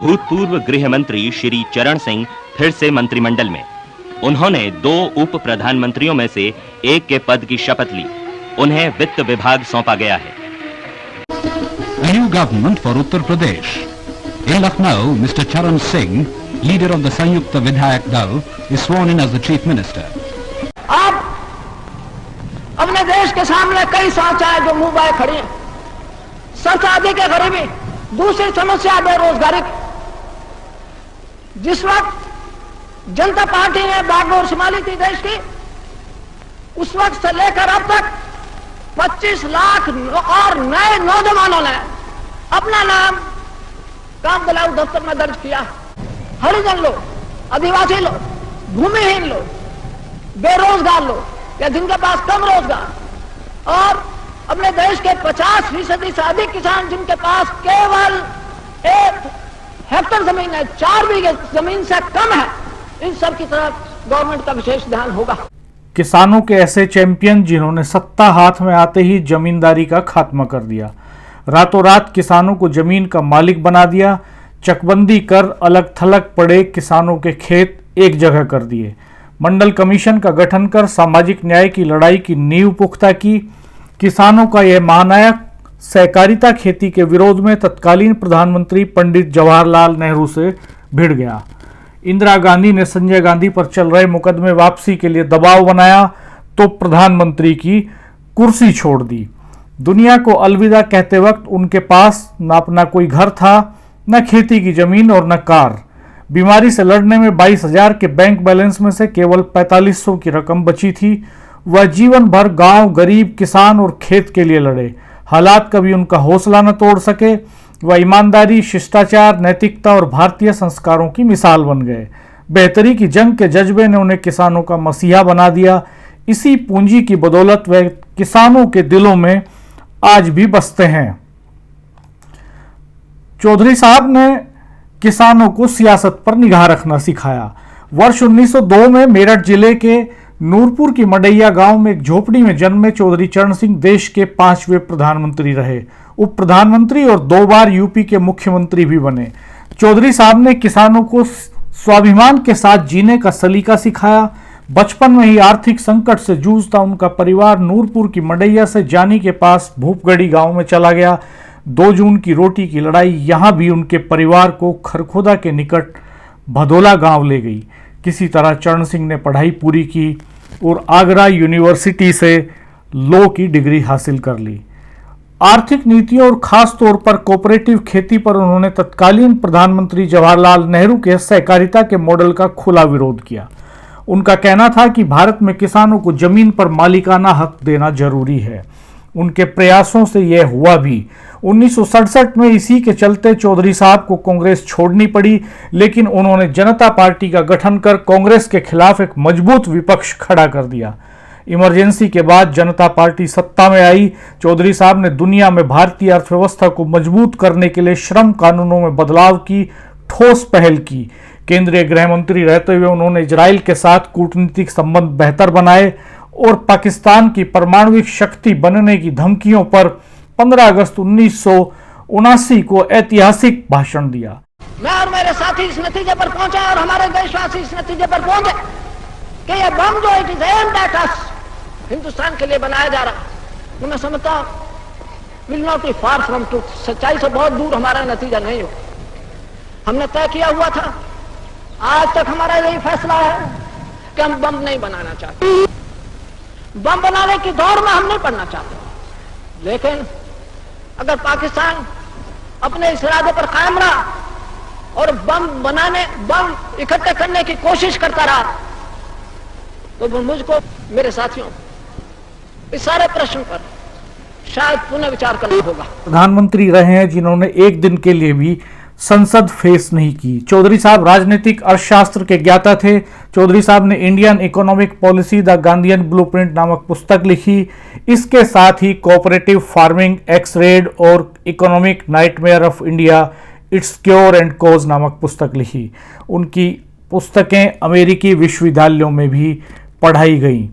भूतपूर्व गृह मंत्री श्री चरण सिंह फिर से मंत्रिमंडल में। उन्होंने 2 उप प्रधानमंत्रियों में से एक के पद की शपथ ली। उन्हें वित्त विभाग सौंपा गया है। A new government for Uttar Pradesh. In Lucknow, Mr. Charan Singh, leader of the Sanyukta Vidhayak Dal, is sworn in as the chief minister. अब अपने देश के सामने कई समस्याएं जो मुंह बाए खड़ी हैं। सबसे अधिक है गरीबी, दूसरी समस्या बेरोजगारी की। जिस वक्त जनता पार्टी ने बागडोर संभाली थी देश की, उस वक्त से लेकर अब तक 25 लाख और नए नौजवानों ने अपना नाम काम दिलाऊ दफ्तर में दर्ज किया। हरिजन लोग, आदिवासी लोग, भूमिहीन लोग, बेरोजगार लोग या जिनके पास कम रोजगार और अपने देश के 50% से अधिक किसान जिनके पास केवल 1 हेक्टेयर जमीन है, 4 बीघे जमीन से कम है, इन सब की तरफ गवर्नमेंट का विशेष ध्यान होगा। किसानों के ऐसे चैंपियन जिन्होंने सत्ता हाथ में आते ही जमींदारी का खात्मा कर दिया, रातों रात किसानों को जमीन का मालिक बना दिया, चकबंदी कर अलग थलग पड़े किसानों के खेत एक जगह कर दिए, मंडल कमीशन का गठन कर सामाजिक न्याय की लड़ाई की नींव पुख्ता की। किसानों का यह महानायक सहकारिता खेती के विरोध में तत्कालीन प्रधानमंत्री पंडित जवाहरलाल नेहरू से भिड़ गया। इंदिरा गांधी ने संजय गांधी पर चल रहे मुकदमे वापसी के लिए दबाव बनाया तो प्रधानमंत्री की कुर्सी छोड़ दी। दुनिया को अलविदा कहते वक्त उनके पास न अपना कोई घर था, न खेती की जमीन और न कार। बीमारी से लड़ने में 22,000 के बैंक बैलेंस में से केवल 4500 की रकम बची थी। वह जीवन भर गांव, गरीब, किसान और खेत के लिए लड़े। हालात कभी उनका हौसला न तोड़ सके। वह ईमानदारी, शिष्टाचार, नैतिकता और भारतीय संस्कारों की मिसाल बन गए। बेहतरी की जंग के जज्बे ने उन्हें किसानों का मसीहा बना दिया। इसी पूंजी की बदौलत वे किसानों के दिलों में आज भी बसते हैं। चौधरी साहब ने किसानों को सियासत पर निगाह रखना सिखाया। वर्ष 1902 में मेरठ जिले के नूरपुर की मडैया गांव में एक झोपड़ी में जन्मे चौधरी चरण सिंह देश के 5वें प्रधानमंत्री रहे, उप प्रधानमंत्री और 2 बार यूपी के मुख्यमंत्री भी बने। चौधरी साहब ने किसानों को स्वाभिमान के साथ जीने का सलीका सिखाया। बचपन में ही आर्थिक संकट से जूझता उनका परिवार नूरपुर की मडैया से जानी के पास भूपगढ़ी गांव में चला गया। 2 जून की रोटी की लड़ाई यहां भी उनके परिवार को खरखोदा के निकट भदोला गांव ले गई। किसी तरह चरण सिंह ने पढ़ाई पूरी की और आगरा यूनिवर्सिटी से लॉ की डिग्री हासिल कर ली। आर्थिक नीतियों और खास तौर पर कोऑपरेटिव खेती पर उन्होंने तत्कालीन प्रधानमंत्री जवाहरलाल नेहरू के सहकारिता के मॉडल का खुला विरोध किया। उनका कहना था कि भारत में किसानों को जमीन पर मालिकाना हक देना जरूरी है। उनके प्रयासों से यह हुआ भी। 1967 में इसी के चलते चौधरी साहब को कांग्रेस छोड़नी पड़ी, लेकिन उन्होंने जनता पार्टी का गठन कर कांग्रेस के खिलाफ एक मजबूत विपक्ष खड़ा कर दिया। इमरजेंसी के बाद जनता पार्टी सत्ता में आई। चौधरी साहब ने दुनिया में भारतीय अर्थव्यवस्था को मजबूत करने के लिए श्रम कानूनों में बदलाव की ठोस पहल की। केंद्रीय गृह मंत्री रहते हुए उन्होंने इजराइल के साथ कूटनीतिक संबंध बेहतर बनाए और पाकिस्तान की परमाणु शक्ति बनने की धमकियों पर 15 अगस्त 1979 को ऐतिहासिक भाषण दिया। मैं और मेरे साथी इस नतीजे पर पहुंचे और हमारे देशवासी इस नतीजे पर पहुंचे कि यह बम जो it is aimed at us Hindustan के लिए बनाया जा रहा, मैं समझता will not be far from truth. सच्चाई से बहुत दूर हमारा नतीजा नहीं हो। हमने तय किया हुआ था, आज तक हमारा यही फैसला है कि हम बम नहीं बनाना चाहते। बम बनाने की दौड़ में हम नहीं पड़ना चाहते, लेकिन अगर पाकिस्तान अपने इस इरादे पर कायम रहा और बम इकट्ठे करने की कोशिश करता रहा, तो मुझको, मेरे साथियों, इस सारे प्रश्न पर शायद पुनः विचार करना होगा। प्रधानमंत्री रहे हैं जिन्होंने एक दिन के लिए भी संसद फेस नहीं की। चौधरी साहब राजनीतिक अर्थशास्त्र के ज्ञाता थे। चौधरी साहब ने Indian economic policy the Gandhian blueprint नामक पुस्तक लिखी। इसके साथ ही कोऑपरेटिव फार्मिंग, एक्स रेड और economic nightmare of India, it's cure and cause नामक पुस्तक लिखी। उनकी पुस्तकें अमेरिकी विश्वविद्यालयों में भी पढ़ाई गई।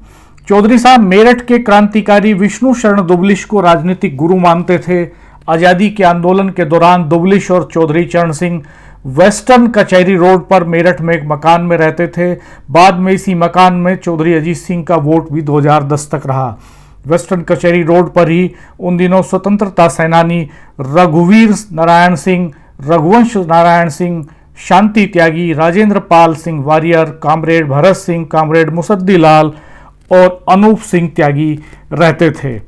चौधरी साहब मेरठ के क्रांतिकारी विष्णु शरण दुबलिश को राजनीतिक गुरु मानते थे। आज़ादी के आंदोलन के दौरान दुबलिश और चौधरी चरण सिंह वेस्टर्न कचहरी रोड पर मेरठ में एक मकान में रहते थे। बाद में इसी मकान में चौधरी अजीत सिंह का वोट भी 2010 तक रहा। वेस्टर्न कचहरी रोड पर ही उन दिनों स्वतंत्रता सेनानी रघुवीर नारायण सिंह, रघुवंश नारायण सिंह, शांति त्यागी, राजेंद्र पाल सिंह वारियर, कामरेड भरत सिंह, कामरेड मुसद्दी लाल और अनूप सिंह त्यागी रहते थे।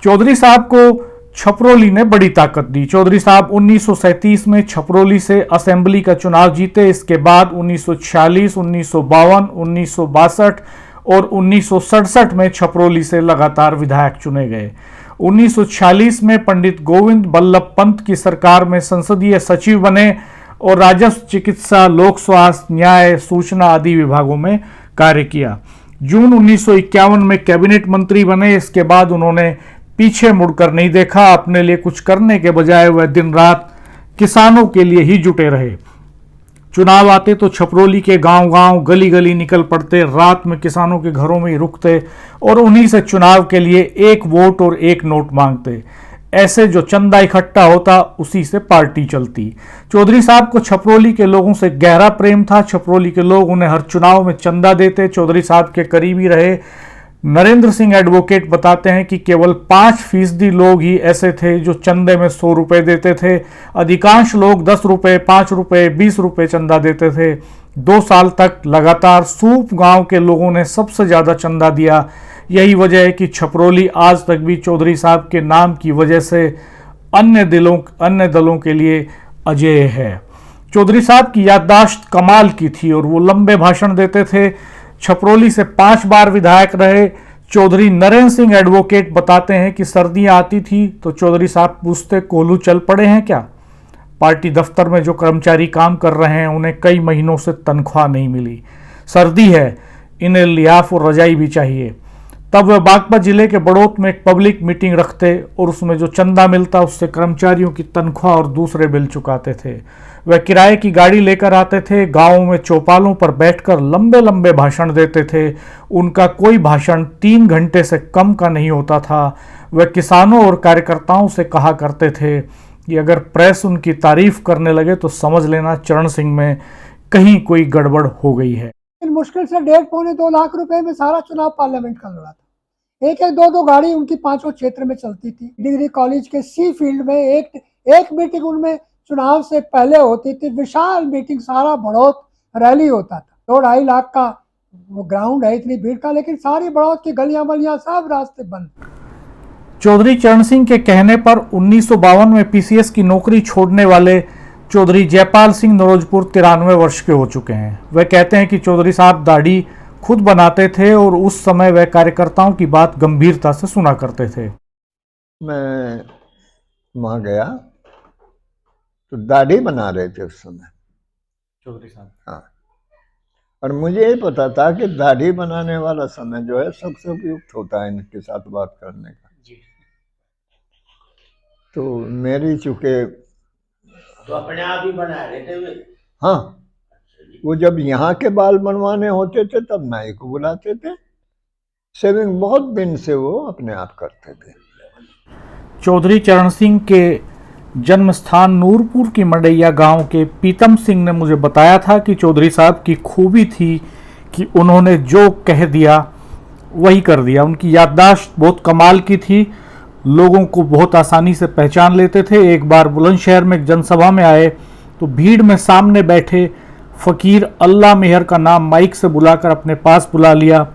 चौधरी साहब को छपरोली ने बड़ी ताकत दी। चौधरी साहब 1937 में छपरोली से असेंबली का चुनाव जीते। इसके बाद 1946, 1952, 1962 और 1967 में छपरोली से लगातार विधायक चुने गए। 1946 में पंडित गोविंद बल्लभ पंत की सरकार में संसदीय सचिव बने और राजस्व, चिकित्सा, लोक स्वास्थ्य, न्याय, सूचना आदि विभागों में कार्य किया। जून 1951 में कैबिनेट मंत्री बने। इसके बाद उन्होंने पीछे मुड़कर नहीं देखा। अपने लिए कुछ करने के बजाय वह दिन रात किसानों के लिए ही जुटे रहे। चुनाव आते तो छपरोली के गांव-गांव, गली-गली निकल पड़ते, रात में किसानों के घरों में ही रुकते और उन्हीं से चुनाव के लिए एक वोट और एक नोट मांगते। ऐसे जो चंदा इकट्ठा होता उसी से पार्टी चलती। चौधरी साहब को छपरोली के लोगों से गहरा प्रेम था। छपरोली के लोग उन्हें हर चुनाव में चंदा देते। चौधरी साहब के करीबी रहे नरेंद्र सिंह एडवोकेट बताते हैं कि केवल 5% लोग ही ऐसे थे जो चंदे में 100 रुपए देते थे। अधिकांश लोग 10 रुपए, 5 रुपए, 20 रुपए चंदा देते थे। 2 साल तक लगातार सूप गांव के लोगों ने सबसे ज्यादा चंदा दिया। यही वजह है कि छपरोली आज तक भी चौधरी साहब के नाम की वजह से अन्य दलों के लिए अजेय है। चौधरी साहब की याददाश्त कमाल की थी और वो लंबे भाषण देते थे। छपरोली से 5 बार विधायक रहे। चौधरी नरेंद्र सिंह एडवोकेट बताते हैं कि सर्दियां आती थी तो चौधरी साहब पूछते, कोल्हू चल पड़े हैं क्या? पार्टी दफ्तर में जो कर्मचारी काम कर रहे हैं उन्हें कई महीनों से तनख्वाह नहीं मिली। सर्दी है, इन्हें लिहाफ और रजाई भी चाहिए। तब वह बागपत जिले के बड़ौत में एक पब्लिक मीटिंग रखते और उसमें जो चंदा मिलता उससे कर्मचारियों की तनख्वाह और दूसरे बिल चुकाते थे। वह किराए की गाड़ी लेकर आते थे। गांवों में चौपालों पर बैठकर लंबे लंबे भाषण देते थे। उनका कोई भाषण 3 घंटे से कम का नहीं होता था। वह किसानों और कार्यकर्ताओं से कहा करते थे कि अगर प्रेस उनकी तारीफ करने लगे तो समझ लेना चरण सिंह में कहीं कोई गड़बड़ हो गई है। मुश्किल से 1.5-2 लाख रुपए में सारा चुनाव पार्लियामेंट का लड़ा था। एक 2 गाड़ी उनकी 5 क्षेत्र में चलती थी। डिग्री कॉलेज के सी फील्ड में एक मीटिंग उनमें चुनाव से पहले होती थी। विशाल मीटिंग, सारा बड़ौत रैली होता था। 2-2.5 लाख का वो ग्राउंड है, इतनी भीड़ का, लेकिन सारी बड़ौत की गलियां वलियां सब रास्ते बंद। चौधरी चरण सिंह के कहने पर 1952 में पीसीएस की नौकरी छोड़ने वाले चौधरी जयपाल सिंह नरोजपुर 93 वर्ष के हो चुके हैं। वह कहते हैं कि चौधरी साहब दाढ़ी खुद बनाते थे और उस समय वह कार्यकर्ताओं की बात गंभीरता से सुना करते थे। मैं वहाँ गया तो दाढ़ी बना रहे थे उस समय चौधरी साहब। हाँ, और मुझे ये पता था कि दाढ़ी बनाने वाला समय जो है सबसे उपयुक्त होता है इनके साथ बात करने का जी। तो मेरी चूंकि तो अपने आप ही बना रहे थे वे? हाँ, वो जब यहाँ के बाल बनवाने होते थे तब नाई को बुलाते थे। शेविंग बहुत दिन से वो अपने आप करते थे। चौधरी चरण सिंह के जन्म स्थान नूरपुर की मडैया गांव के पीतम सिंह ने मुझे बताया था कि चौधरी साहब की खूबी थी कि उन्होंने जो कह दिया वही कर दिया। उनकी याददाश्त बहुत कमाल की थी। लोगों को बहुत आसानी से पहचान लेते थे। एक बार बुलंदशहर में एक जनसभा में आए तो भीड़ में सामने बैठे फकीर अल्लाह मेहर का नाम माइक से बुलाकर अपने पास बुला लिया।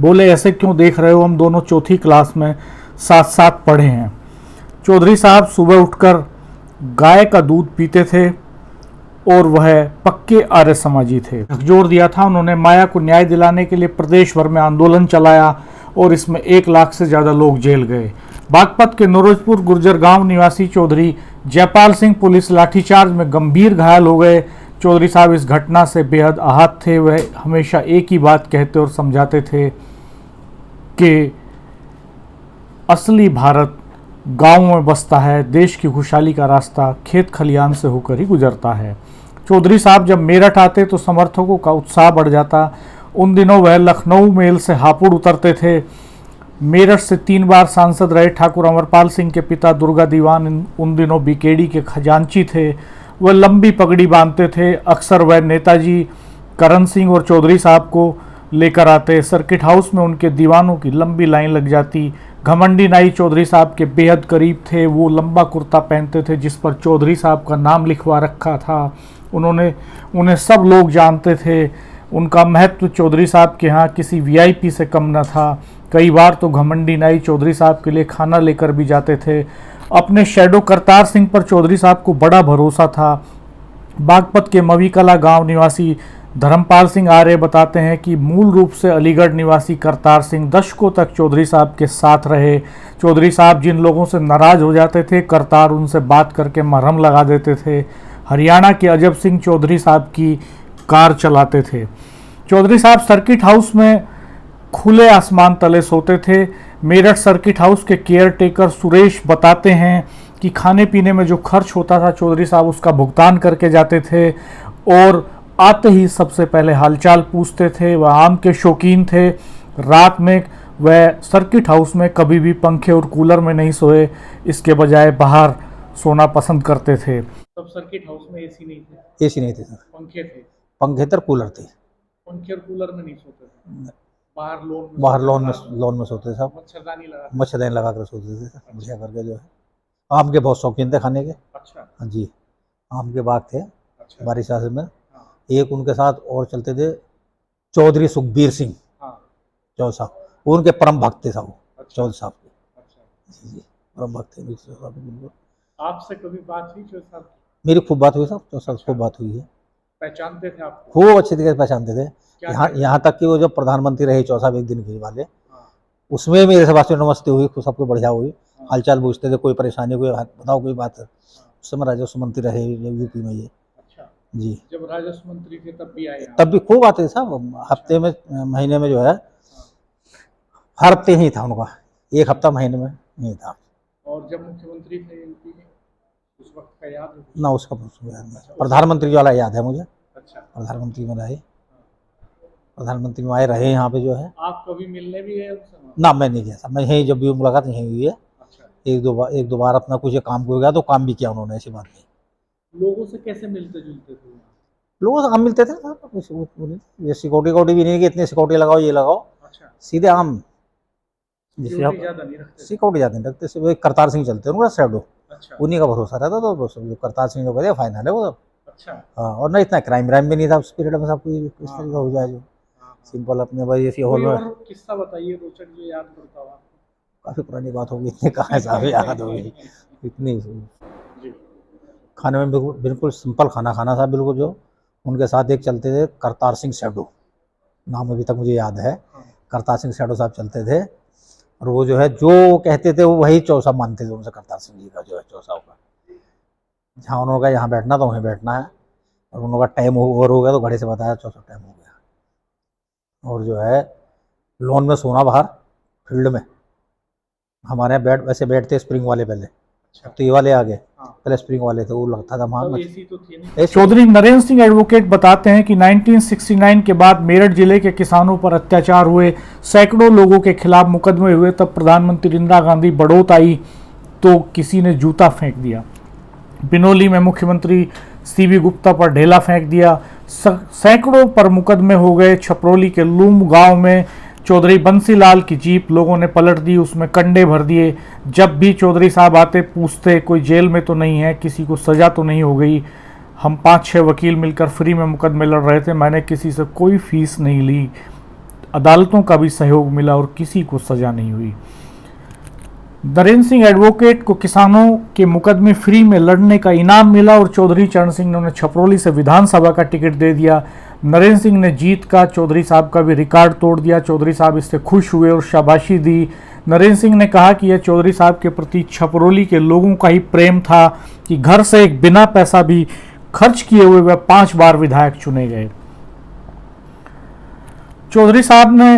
बोले, ऐसे क्यों देख रहे हो, हम दोनों 4th क्लास में साथ साथ पढ़े हैं। चौधरी साहब सुबह उठकर गाय का दूध पीते थे और वह पक्के आर्य समाजी थे। जोर दिया था। उन्होंने माया को न्याय दिलाने के लिए प्रदेश भर में आंदोलन चलाया और इसमें 1 लाख से ज़्यादा लोग जेल गए। बागपत के नरोजपुर गुर्जर गांव निवासी चौधरी जयपाल सिंह पुलिस लाठीचार्ज में गंभीर घायल हो गए। चौधरी साहब इस घटना से बेहद आहत थे। वह हमेशा एक ही बात कहते और समझाते थे कि असली भारत गाँव में बसता है। देश की खुशहाली का रास्ता खेत खलियान से होकर ही गुजरता है। चौधरी साहब जब मेरठ आते तो समर्थकों का उत्साह बढ़ जाता। उन दिनों वह लखनऊ मेल से हापुड़ उतरते थे। मेरठ से 3 बार सांसद रहे ठाकुर अमरपाल सिंह के पिता दुर्गा दीवान उन दिनों बीकेडी के खजांची थे। वह लंबी पगड़ी बांधते थे। अक्सर वह नेताजी करण सिंह और चौधरी साहब को लेकर आते। सर्किट हाउस में उनके दीवानों की लंबी लाइन लग जाती। घमंडी नाई चौधरी साहब के बेहद करीब थे। वो लंबा कुर्ता पहनते थे जिस पर चौधरी साहब का नाम लिखवा रखा था। उन्हें सब लोग जानते थे। उनका महत्व चौधरी साहब के यहाँ किसी वीआईपी से कम न था। कई बार तो घमंडी नाई चौधरी साहब के लिए खाना लेकर भी जाते थे। अपने शैडो करतार सिंह पर चौधरी साहब को बड़ा भरोसा था। बागपत के मवी कला गांव निवासी धर्मपाल सिंह आर्य बताते हैं कि मूल रूप से अलीगढ़ निवासी करतार सिंह दशकों तक चौधरी साहब के साथ रहे। चौधरी साहब जिन लोगों से नाराज हो जाते थे, करतार उनसे बात करके मरहम लगा देते थे। हरियाणा के अजब सिंह चौधरी साहब की कार चलाते थे। चौधरी साहब सर्किट हाउस में खुले आसमान तले सोते थे। मेरठ सर्किट हाउस के केयर टेकर सुरेश बताते हैं कि खाने पीने में जो खर्च होता था चौधरी साहब उसका भुगतान करके जाते थे और आते ही सबसे पहले हालचाल पूछते थे। वह आम के शौकीन थे। रात में वह सर्किट हाउस में कभी भी पंखे और कूलर में नहीं सोए, इसके बजाय बाहर सोना पसंद करते थे। तब सर्किट हाउस में एसी नहीं थे? एसी नहीं थे सर, पंखे थे? पंखे थे, कूलर थे। पंखे और कूलर में नहीं सोते थे? बाहर लॉन में सोते थे सब। मच्छरदानी लगा कर सोते थे सर, बढ़िया करके जो है। आम के बहुत शौकीन थे खाने के। अच्छा। हाँ जी, आम के बाग थे। अच्छा। बारिश शासन में एक उनके साथ और चलते थे चौधरी सुखबीर सिंह चौधरी साहब, उनके परम भक्त थे साहब। चौधरी साहब के। अच्छा। जी, परम भक्त थे बिल्कुल। आपसे कभी बात हुई चौधरी साहब? मेरी खूब बात हुई साहब, चौधरी साहब खूब बात हुई है। पहचानते थे आपको? खूब अच्छी तरीके से पहचानते थे। यहाँ तक कि वो जो प्रधानमंत्री रहे चौधरी साहब एक दिन के वाले, उसमें मेरे से बात नमस्ते हुई, सबको बढ़िया हुई। हालचाल पूछते थे, कोई परेशानी, कोई बताओ कोई बात है। उस समय राजस्व मंत्री रहे यूपी में ये। जी, जब राजस्व मंत्री थे तब भी आए? तब भी खूब आते थे साहब। हफ्ते में, महीने में जो है, हर हफ्ते ही था उनका, एक हफ्ता महीने में नहीं था। और जब मुख्यमंत्री थे यूपी में, उस वक्त का याद है? ना, उसका याद नहीं। प्रधानमंत्री वाला याद है मुझे। अच्छा। प्रधानमंत्री में रहे, प्रधानमंत्री में आए रहे यहाँ पे जो है। आप कभी मिलने भी गए उनसे? ना, मैं नहीं गया साहब, मैं यहीं जब भी मुलाकात यहीं हुई है। अच्छा। एक दो बार अपना कुछ काम हो गया तो काम भी किया उन्होंने, ऐसी बात नहीं। लोगों से कैसे मिलते जुलते थे? लोगों से हम मिलते थे ये सिक्योरिटी भी नहीं कि इतनी सिक्योरिटी लगाओ, ये लगाओ। अच्छा। सीधे आम सिक्योरिटी ज़्यादा नहीं रखते? सिक्योरिटी ज़्यादा नहीं रखते। सिर्फ करतार सिंह चलते हैं शैडो। अच्छा। उन्हीं का भरोसा रहता था। तो करतार सिंह जो कहते फाइनल है वो सब। अच्छा। हाँ, और ना इतना क्राइम भी नहीं था उस पीरियड में। सब कुछ इस तरीके हो जाए जो सिंपल अपने भाई ऐसी हॉल में। किस्सा बताइए रोचक जो याद करता हुआ। काफ़ी पुरानी बात होगी, इतने कहाँ साहब याद होगी इतनी। खाने में बिल्कुल सिंपल खाना खाना था बिल्कुल। जो उनके साथ एक चलते थे करतार सिंह शैडो, नाम अभी तक मुझे याद है। करतार सिंह शैडो साहब चलते थे और वो जो है जो कहते थे वो वही चौधरी साहब मानते थे उनसे। करतार सिंह जी का जो है चौधरी साहब का, जहाँ उन्होंने कहा यहाँ बैठना तो वहीं बैठना है। और उन्होंने कहा टाइम ओवर हो गया तो घड़ी से बताया चौधरी साहब टाइम हो गया। और जो है लॉन में सोना बाहर फील्ड में। हमारे यहाँ वैसे बैठते स्प्रिंग वाले पहले। अच्छा। तो ये वाले आ गए। पहले स्प्रिंग वाले थे, वो लगता था वहाँ। चौधरी नरेंद्र सिंह एडवोकेट बताते हैं कि 1969 के बाद मेरठ जिले के किसानों पर अत्याचार हुए, सैकड़ों लोगों के खिलाफ मुकदमे हुए। तब प्रधानमंत्री इंदिरा गांधी बड़ौत आई तो किसी ने जूता फेंक दिया। बिनोली में मुख्यमंत्री सीवी गुप्ता पर ढेला फेंक दिया। सैकड़ों पर मुकदमे हो गए। छपरोली के लूम गांव में चौधरी बंसीलाल की जीप लोगों ने पलट दी, उसमें कंडे भर दिए। जब भी चौधरी साहब आते पूछते कोई जेल में तो नहीं है, किसी को सज़ा तो नहीं हो गई। हम 5-6 वकील मिलकर फ्री में मुकदमे लड़ रहे थे, मैंने किसी से कोई फीस नहीं ली। अदालतों का भी सहयोग मिला और किसी को सज़ा नहीं हुई। नरेंद्र सिंह एडवोकेट को किसानों के मुकदमे फ्री में लड़ने का इनाम मिला और चौधरी चरण सिंह ने उन्हें छपरोली से विधानसभा का टिकट दे दिया। नरेंद्र सिंह ने जीत का चौधरी साहब का भी रिकॉर्ड तोड़ दिया। चौधरी साहब इससे खुश हुए और शाबाशी दी। नरेंद्र सिंह ने कहा कि यह चौधरी साहब के प्रति छपरोली के लोगों का ही प्रेम था कि घर से एक बिना पैसा भी खर्च किए हुए वह 5 बार विधायक चुने गए। चौधरी साहब ने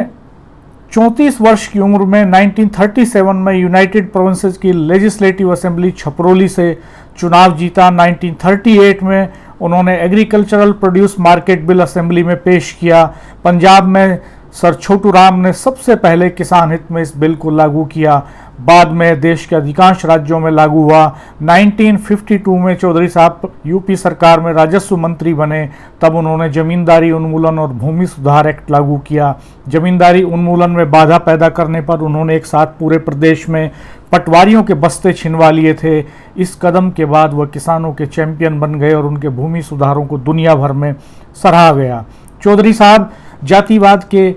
34 वर्ष की उम्र में 1937 में यूनाइटेड प्रोविंसेस की लेजिस्लेटिव असेंबली छपरोली से चुनाव जीता। 1938 में उन्होंने agricultural produce market bill assembly में पेश किया। पंजाब में सर छोटू राम ने सबसे पहले किसान हित में इस बिल को लागू किया। बाद में देश के अधिकांश राज्यों में लागू हुआ। 1952 में चौधरी साहब यूपी सरकार में राजस्व मंत्री बने, तब उन्होंने जमींदारी उन्मूलन और भूमि सुधार एक्ट लागू किया। जमींदारी उन्मूलन में बाधा पैदा करने पर उन्होंने एक साथ पूरे प्रदेश में पटवारियों के बस्ते छिनवा लिए थे। इस कदम के बाद वह किसानों के चैंपियन बन गए और उनके भूमि सुधारों को दुनिया भर में सराहा गया। चौधरी साहब जातिवाद के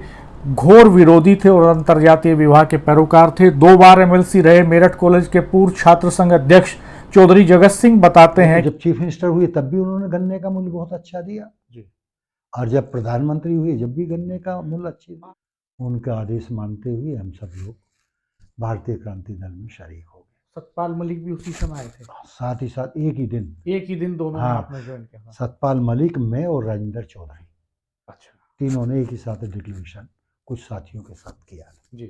घोर विरोधी थे और अंतर्जातीय विवाह के पैरोकार थे। 2 बार एमएलसी रहे। मेरठ कॉलेज के पूर्व छात्र संघ अध्यक्ष चौधरी जगत सिंह बताते हैं, जब चीफ मिनिस्टर हुए तब भी उन्होंने गन्ने का मूल्य बहुत अच्छा दिया जी, और जब प्रधानमंत्री हुए जब भी गन्ने का मूल्य अच्छी दिया। उनका आदेश मानते हुए हम सब लोग भारतीय क्रांति दल में शरीक हो गए। सतपाल मलिक भी उसी समय आए थे, साथ ही साथ एक ही दिन दोनों हाँ, आपने ज्वाइन किया। सतपाल मलिक, मैं और राजेंद्र चौधरी, अच्छा, तीनों ने एक ही साथ डिक्लेरेशन कुछ साथियों के साथ किया जी।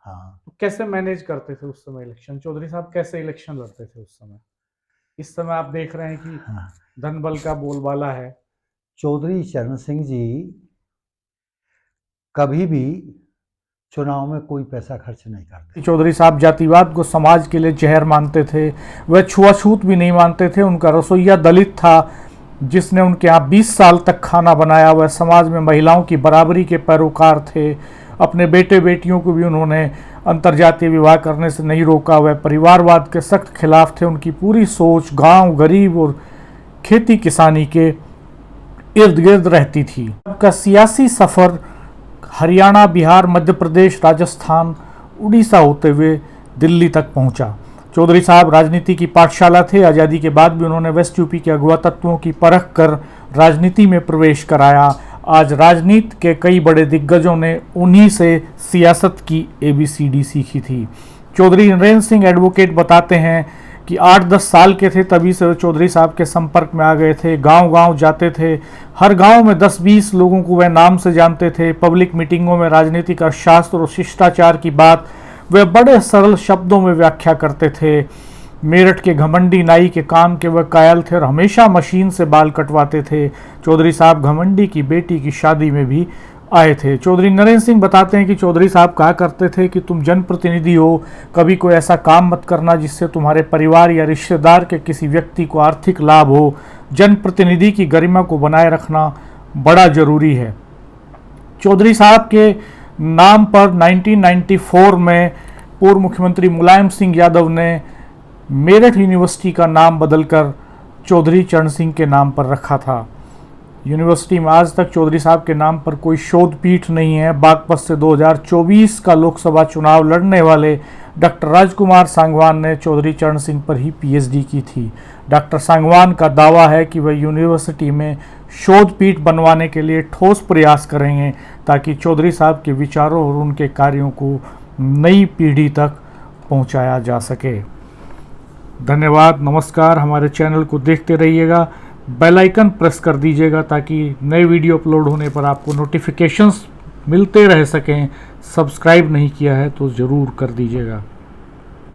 हाँ, तो कैसे मैनेज करते थे उस समय इलेक्शन? चौधरी साहब कैसे इलेक्शन लड़ते थे उस समय? इस समय आप देख रहे हैं कि हाँ। धन बल का बोलबाला है। चौधरी चरण सिंह जी कभी भी चुनाव में कोई पैसा खर्च नहीं करते। चौधरी साहब जातिवाद को समाज के लिए जहर मानते थे। वह छुआछूत भी नहीं मानते थे। उनका रसोइया दलित था जिसने उनके यहाँ 20 साल तक खाना बनाया। वह समाज में महिलाओं की बराबरी के पैरोकार थे। अपने बेटे बेटियों को भी उन्होंने अंतर्जातीय विवाह करने से नहीं रोका। वह परिवारवाद के सख्त खिलाफ थे। उनकी पूरी सोच गांव, गरीब और खेती किसानी के इर्द गिर्द रहती थी। उनका सियासी सफ़र हरियाणा, बिहार, मध्य प्रदेश, राजस्थान, उड़ीसा होते हुए दिल्ली तक पहुंचा। चौधरी साहब राजनीति की पाठशाला थे। आज़ादी के बाद भी उन्होंने वेस्ट यूपी के अगवा तत्वों की परख कर राजनीति में प्रवेश कराया। आज राजनीति के कई बड़े दिग्गजों ने उन्हीं से सियासत की ABCD सीखी थी। चौधरी नरेंद्र सिंह एडवोकेट बताते हैं कि 8-10 साल के थे तभी से चौधरी साहब के संपर्क में आ गए थे। गांव-गांव जाते थे। हर गांव में 10-20 लोगों को वह नाम से जानते थे। पब्लिक मीटिंगों में राजनीतिक अर्थशास्त्र और शिष्टाचार की बात वे बड़े सरल शब्दों में व्याख्या करते थे। मेरठ के घमंडी नाई के काम के वह कायल थे और हमेशा मशीन से बाल कटवाते थे। चौधरी साहब घमंडी की बेटी की शादी में भी आए थे। चौधरी नरेंद्र सिंह बताते हैं कि चौधरी साहब कहा करते थे कि तुम जनप्रतिनिधि हो, कभी कोई ऐसा काम मत करना जिससे तुम्हारे परिवार या रिश्तेदार के किसी व्यक्ति को आर्थिक लाभ हो। जनप्रतिनिधि की गरिमा को बनाए रखना बड़ा जरूरी है। चौधरी साहब के नाम पर 1994 में पूर्व मुख्यमंत्री मुलायम सिंह यादव ने मेरठ यूनिवर्सिटी का नाम बदलकर चौधरी चरण सिंह के नाम पर रखा था। यूनिवर्सिटी में आज तक चौधरी साहब के नाम पर कोई शोध पीठ नहीं है। बागपत से 2024 का लोकसभा चुनाव लड़ने वाले डॉक्टर राजकुमार सांगवान ने चौधरी चरण सिंह पर ही PhD की थी। डॉक्टर सांगवान का दावा है कि वह यूनिवर्सिटी में शोध पीठ बनवाने के लिए ठोस प्रयास करेंगे ताकि चौधरी साहब के विचारों और उनके कार्यों को नई पीढ़ी तक पहुंचाया जा सके। धन्यवाद, नमस्कार। हमारे चैनल को देखते रहिएगा। बेल आइकन प्रेस कर दीजिएगा ताकि नए वीडियो अपलोड होने पर आपको नोटिफिकेशंस मिलते रह सकें। सब्सक्राइब नहीं किया है तो ज़रूर कर दीजिएगा।